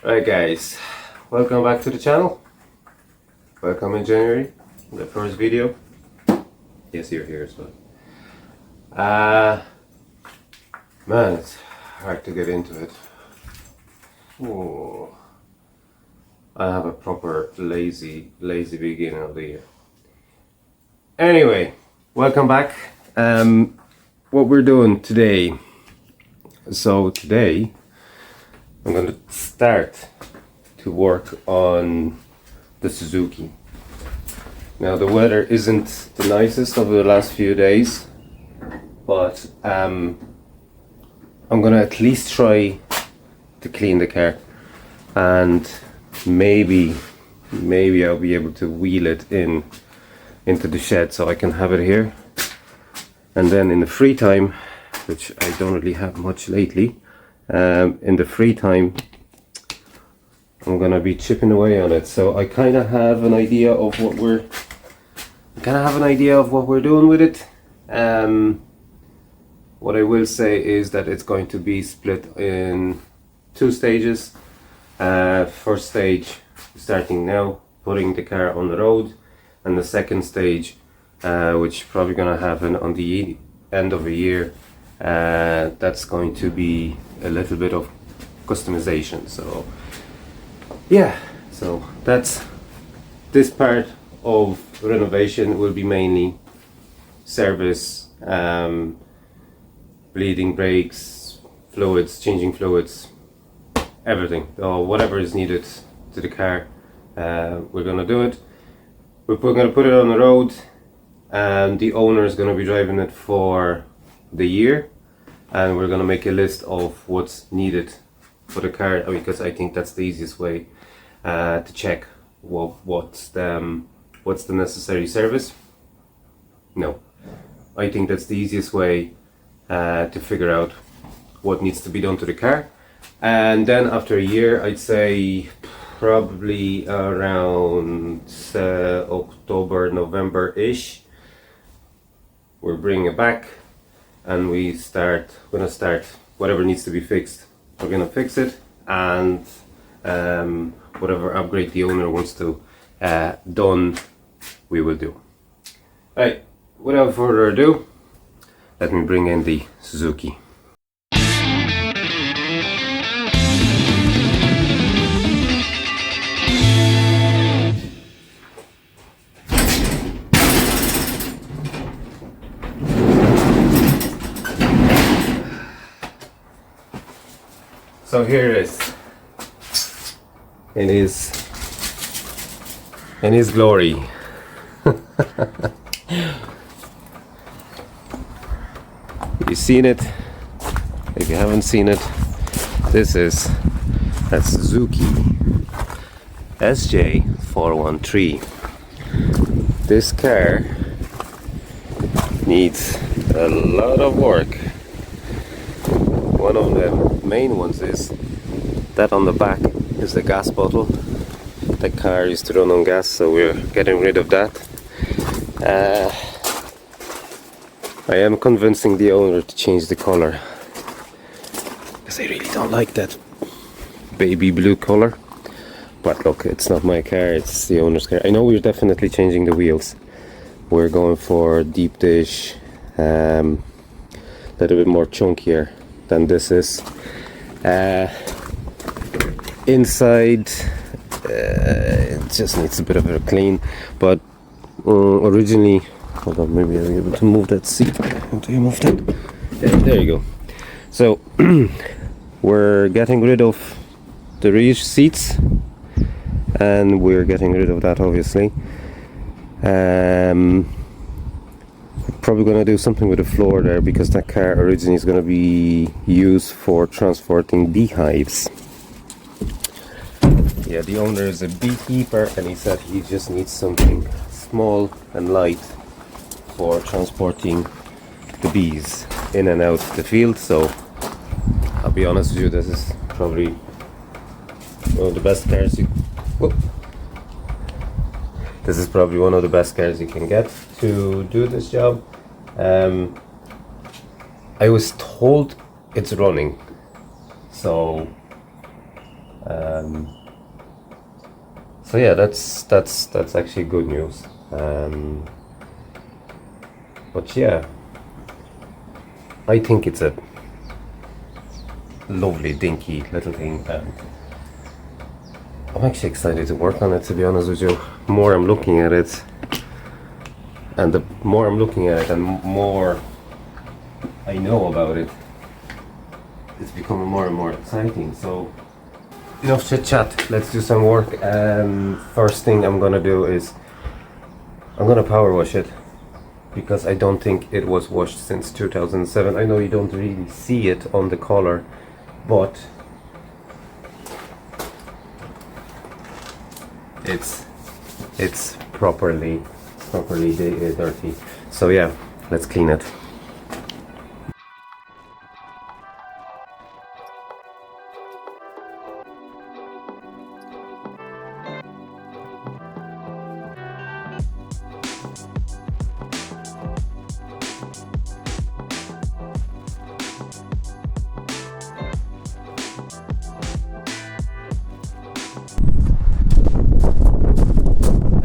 Right guys, welcome back to the channel. Welcome in January, the first video. Yes, you're here as well. Man, it's hard to get into it. Oh, I have a proper lazy beginning of the year. Anyway, welcome back. What we're doing today. So today I'm going to start to work on the Suzuki. Now the weather isn't the nicest over the last few days, but I'm gonna at least try to clean the car, and maybe I'll be able to wheel it into the shed so I can have it here. And then in the free time, which I don't really have much lately, in the free time I'm gonna be chipping away on it. So I kind of have an idea of what we're doing with it. What I will say is that it's going to be split in two stages. First stage, starting now, putting the car on the road, and the second stage, which probably gonna happen on the end of the year. That's going to be a little bit of customization. So yeah, so that's this part of renovation will be mainly service, bleeding brakes, fluids, changing fluids, everything, or whatever is needed to the car. We're gonna do it. We're gonna put it on the road, and the owner is gonna be driving it for the year, and we're gonna make a list of what's needed for the car, because I think that's the easiest way to check what's the necessary service. No, I think that's the easiest way to figure out what needs to be done to the car. And then after a year, I'd say probably around October, November-ish, we're bringing it back, and we're gonna start whatever needs to be fixed. We're gonna fix it, and whatever upgrade the owner wants to done, we will do. Right, without further ado, let me bring in the Suzuki. So here it is, in his glory. You've seen it. If you haven't seen it, this is a Suzuki SJ413. This car needs a lot of work. One of the main ones is that on the back is the gas bottle. The car used to run on gas, so we're getting rid of that. I am convincing the owner to change the color, because I really don't like that baby blue color. But look, it's not my car, it's the owner's car. I know we're definitely changing the wheels. We're going for deep dish, a little bit more chunkier than this is. Inside, it just needs a bit of a clean, but originally, hold on, maybe I'll be able to move that seat. How do you move that? Yeah, there you go. So we're getting rid of the rear seats, and we're getting rid of that, obviously. Probably gonna do something with the floor there, because that car originally is gonna be used for transporting beehives. Yeah, the owner is a beekeeper, and he said he just needs something small and light for transporting the bees in and out the field. So I'll be honest with you, this is probably one of the best cars you This is probably one of the best cars you can get to do this job. I was told it's running, so so yeah, that's actually good news. But yeah, I think it's a lovely dinky little thing, and I'm actually excited to work on it, to be honest with you. The more I'm looking at it, and the more I'm looking at it, and more I know about it, it's becoming more and more exciting. So enough chit chat, let's do some work. First thing I'm gonna do is I'm gonna power wash it, because I don't think it was washed since 2007. I know you don't really see it on the collar, but it's properly dirty. So yeah, let's clean it.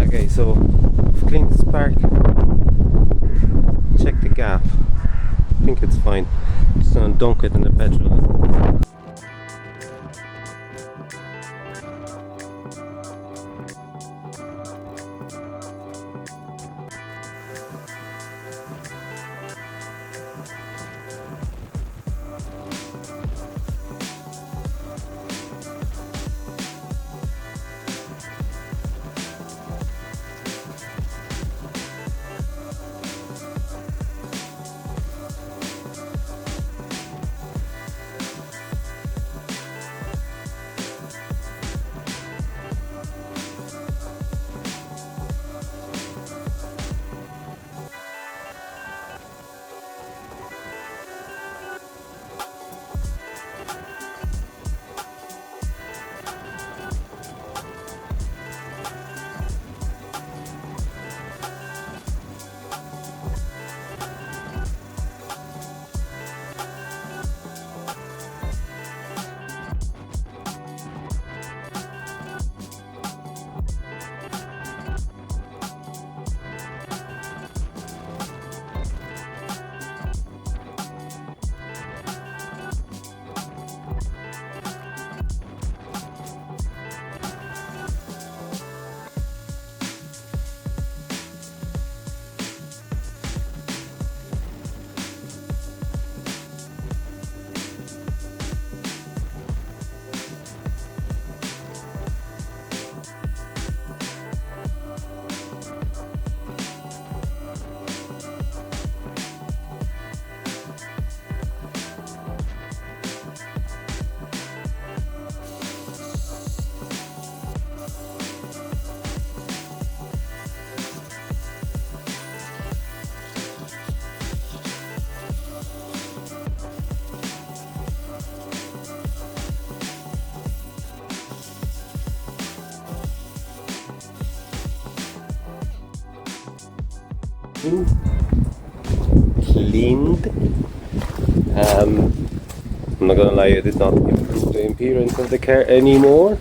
Okay, so I've cleaned the spark, check the gap, I think it's fine. Just gonna dunk it in the petrol. Cleaned. I'm not gonna lie, it did not improve the appearance of the car anymore.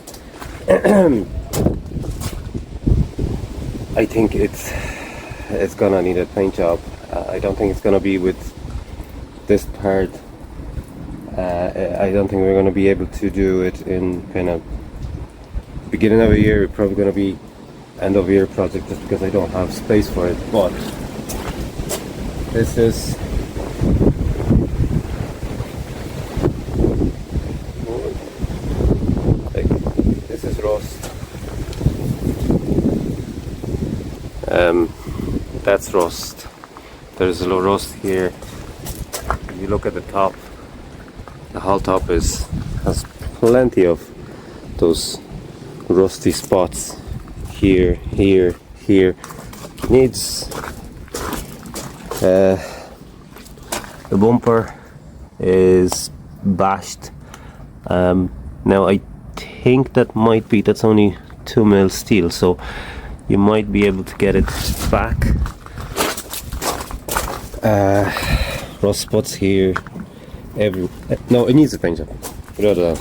I think it's gonna need a paint job. I don't think it's gonna be with this part. I don't think we're gonna be able to do it in kind of beginning of a year. It's probably gonna be end of year project, just because I don't have space for it. But this is rust. That's rust. There's a little rust here. If you look at the top, the whole top has plenty of those rusty spots here. Needs the bumper is bashed. Now I think that's only 2mm steel, so you might be able to get it back. Rust spots here. No, it needs a paint job. Without a doubt.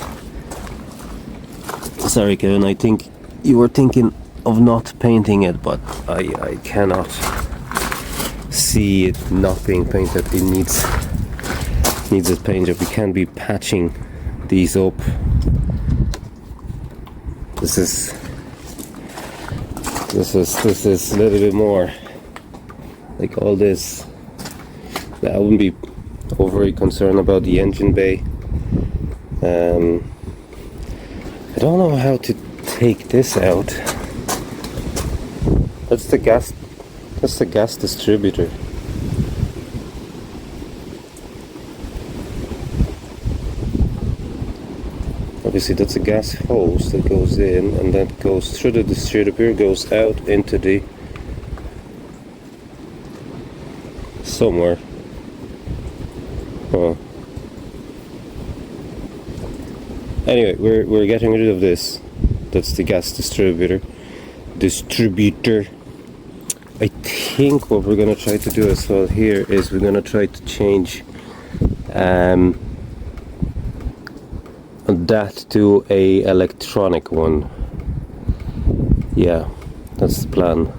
Sorry, Kevin. I think you were thinking of not painting it, but I cannot see it not being painted. It needs a paint job. We can't be patching these up. This is a little bit more like all this. I wouldn't be overly concerned about the engine bay. I don't know how to take this out. That's the gas distributor. Obviously that's a gas hose that goes in, and that goes through the distributor, goes out into the somewhere. Oh. Anyway, we're getting rid of this. That's the gas distributor. I think what we're gonna try to do as well here is we're gonna try to change that to a electronic one. Yeah, that's the plan.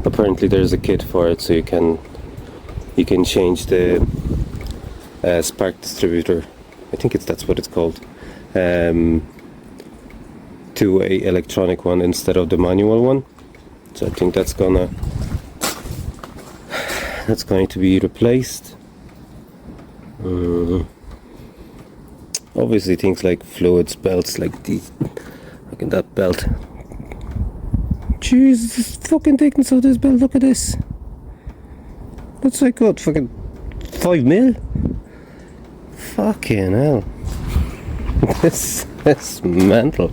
Apparently there's a kit for it, so you can change the spark distributor, I think that's what it's called, to a electronic one instead of the manual one. So I think that's going to be replaced. Obviously things like fluids, belts like these. Look at that belt. Jesus, this fucking thickness of this belt, look at this. That's like what, fucking 5 mil? Fucking hell. This is mental.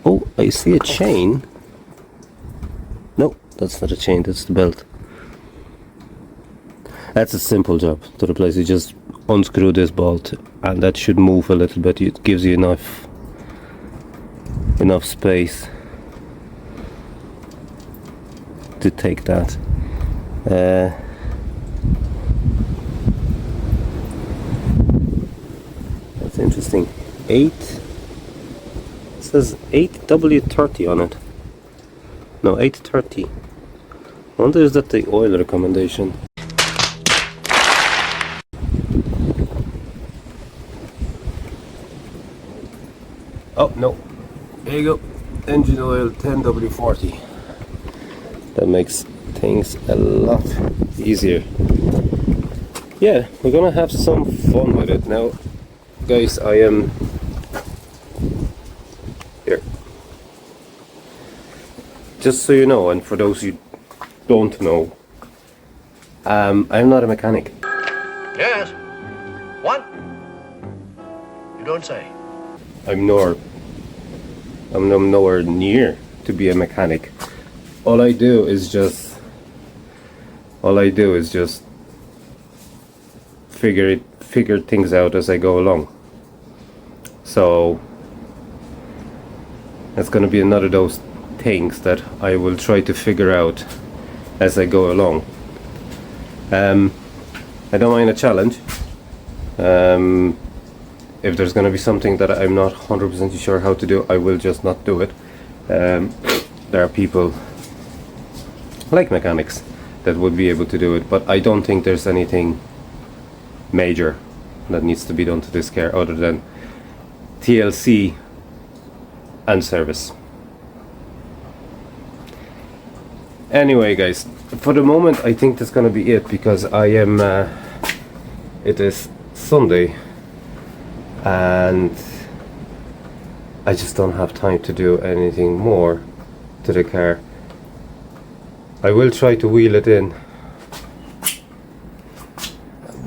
Oh, I see a chain. No, that's not a chain, that's the belt. That's a simple job to replace. You just unscrew this bolt and that should move a little bit. It gives you enough space to take that. That's interesting. 8. It says 8W30 on it. No, 830. I wonder, is that the oil recommendation? Oh no, there you go. Engine oil 10W40. That makes things a lot easier. Yeah, we're gonna have some fun with it now, guys. I am here. Just so you know, and for those who don't know, I'm not a mechanic. Yes. What? You don't say. I'm nowhere near to be a mechanic. All I do is just figure things out as I go along. So it's gonna be another of those things that I will try to figure out as I go along. I don't mind a challenge. If there's going to be something that I'm not 100% sure how to do, I will just not do it. There are people like mechanics that would be able to do it, but I don't think there's anything major that needs to be done to this car other than TLC and service. Anyway, guys, for the moment I think that's going to be it, because I am it is Sunday and I just don't have time to do anything more to the car. I will try to wheel it in,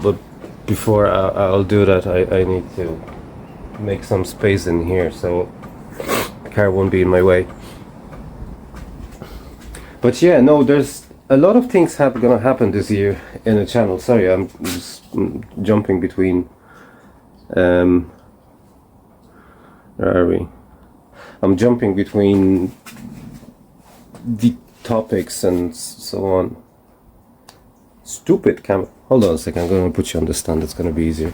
but before I'll do that, I need to make some space in here so the car won't be in my way. But yeah, no, there's a lot of things gonna happen this year in the channel. Sorry, I'm just jumping between where are we? I'm jumping between the topics and so on. Stupid camera. Hold on a second, I'm going to put you on the stand, it's going to be easier.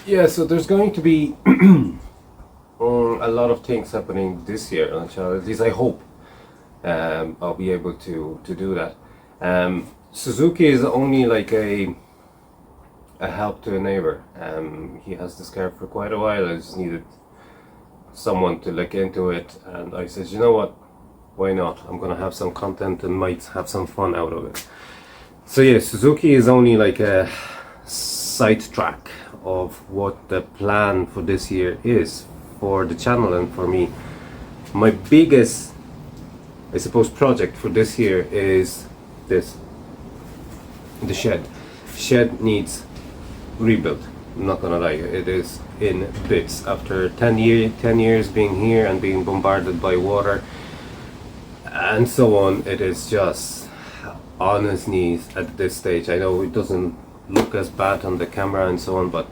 Yeah, so there's going to be a lot of things happening this year on the channel. At least I hope I'll be able to do that. Suzuki is only like a help to a neighbor. He has this car for quite a while. I just needed someone to look into it, and I said, you know what, why not? I'm gonna have some content and might have some fun out of it. So yeah, Suzuki is only like a sidetrack of what the plan for this year is for the channel and for me. My biggest, I suppose, project for this year is this. The shed. Shed needs rebuilt. I'm not gonna lie, it is in bits. After 10 years being here and being bombarded by water and so on, it is just on its knees at this stage. I know it doesn't look as bad on the camera and so on, but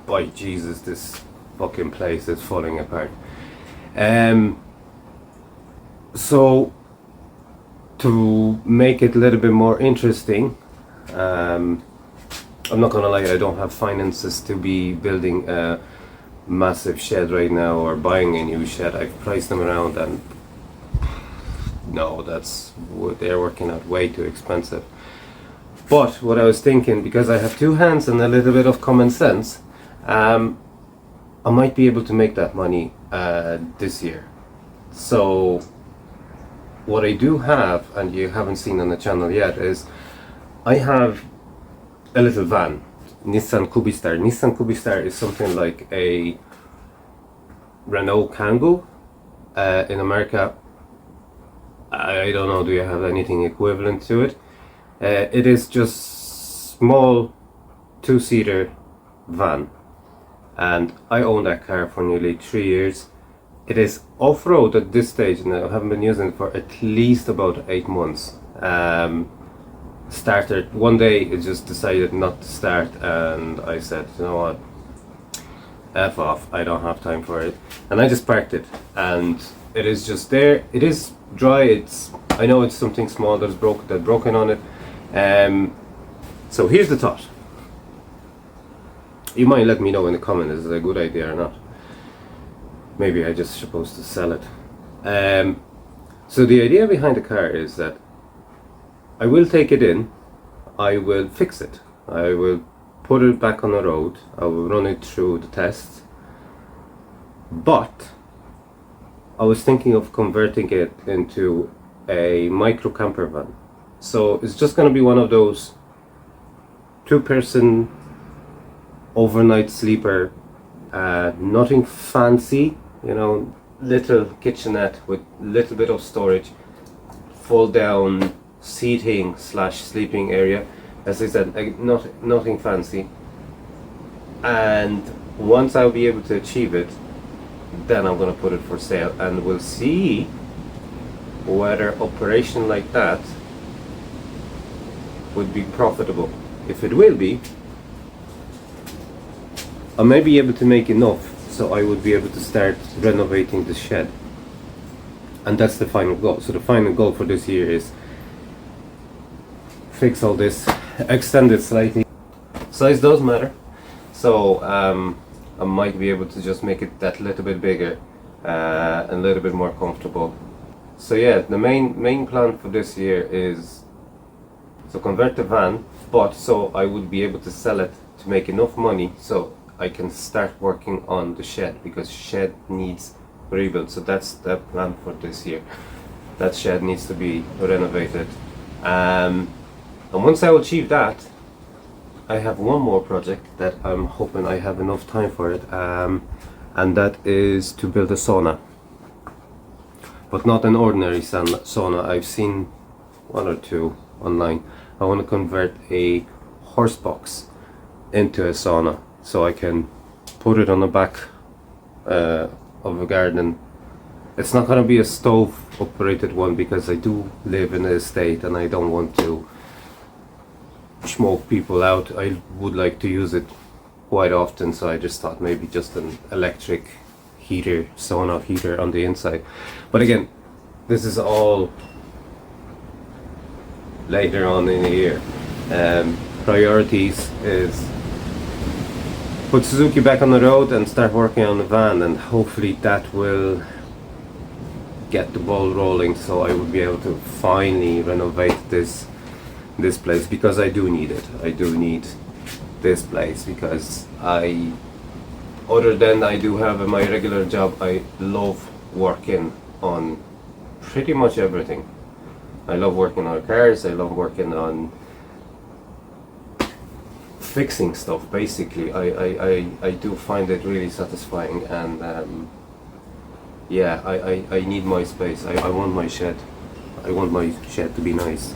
by Jesus, this fucking place is falling apart. So to make it a little bit more interesting, I'm not gonna lie, I don't have finances to be building a massive shed right now or buying a new shed. I've priced them around and no, they're working out way too expensive. But what I was thinking, because I have two hands and a little bit of common sense, I might be able to make that money this year. So what I do have, and you haven't seen on the channel yet, is I have a little van, Nissan Kubistar. Nissan Kubistar is something like a Renault Kangoo in America. I don't know, do you have anything equivalent to it? It is just small two-seater van, and I own that car for nearly 3 years. It is off-road at this stage, and I haven't been using it for at least about 8 months. Started one day, it just decided not to start, and I said, you know what, F off, I don't have time for it, and I just parked it, and it is just there. It is dry. I know it's something small that's broken on it. So here's the thought. You might let me know in the comment, is it a good idea or not? Maybe I just supposed to sell it. So the idea behind the car is that I will take it in, I will fix it, I will put it back on the road, I will run it through the tests, but I was thinking of converting it into a micro camper van. So it's just going to be one of those 2-person overnight sleeper, nothing fancy, you know, little kitchenette with little bit of storage, fold down seating / sleeping area. As I said, nothing fancy. And once I'll be able to achieve it, then I'm gonna put it for sale, and we'll see whether operation like that would be profitable. If it will be, I may be able to make enough so I would be able to start renovating the shed, and that's the final goal. So the final goal for this year is fix all this, extend it slightly. Size does matter, so I might be able to just make it that little bit bigger and a little bit more comfortable. So yeah, the main plan for this year is to convert the van, but so I would be able to sell it to make enough money so I can start working on the shed, because shed needs rebuild. So that's the plan for this year. That shed needs to be renovated, and once I achieve that, I have one more project that I'm hoping I have enough time for it, and that is to build a sauna, but not an ordinary sauna. I've seen one or two online. I want to convert a horse box into a sauna, so I can put it on the back of a garden. It's not going to be a stove operated one, because I do live in an estate and I don't want to smoke people out. I would like to use it quite often, so I just thought maybe just an electric heater, sauna heater on the inside. But again, this is all later on in the year. Priorities is put Suzuki back on the road and start working on the van, and hopefully that will get the ball rolling, so I will be able to finally renovate this place, because I do need it. I do need this place because other than I do have my regular job, I love working on pretty much everything. I love working on cars, I love working on fixing stuff, basically. I do find it really satisfying, and yeah, I need my space. I want my shed. I want my shed to be nice.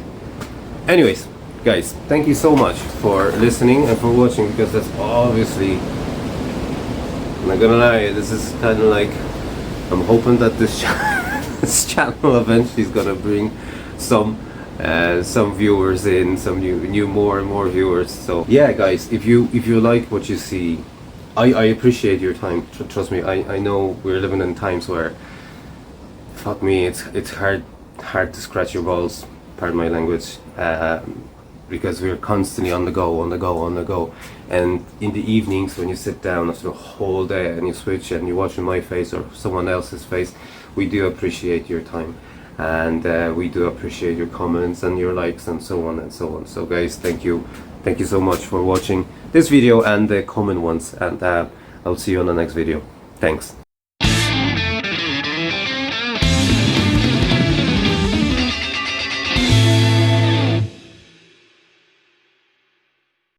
Anyways, guys, thank you so much for listening and for watching, because that's obviously, I'm not gonna lie, this is kind of like, I'm hoping that this this channel eventually is gonna bring some viewers in, some new more and more viewers. So yeah, guys, if you like what you see, I appreciate your time. Trust me, I know we're living in times where, fuck me, it's hard to scratch your balls, pardon my language, because we're constantly on the go. And in the evenings, when you sit down after the whole day and you switch and you watch my face or someone else's face, we do appreciate your time, and we do appreciate your comments and your likes and so on and so on. So guys, thank you so much for watching this video and the common ones, and I'll see you on the next video. Thanks.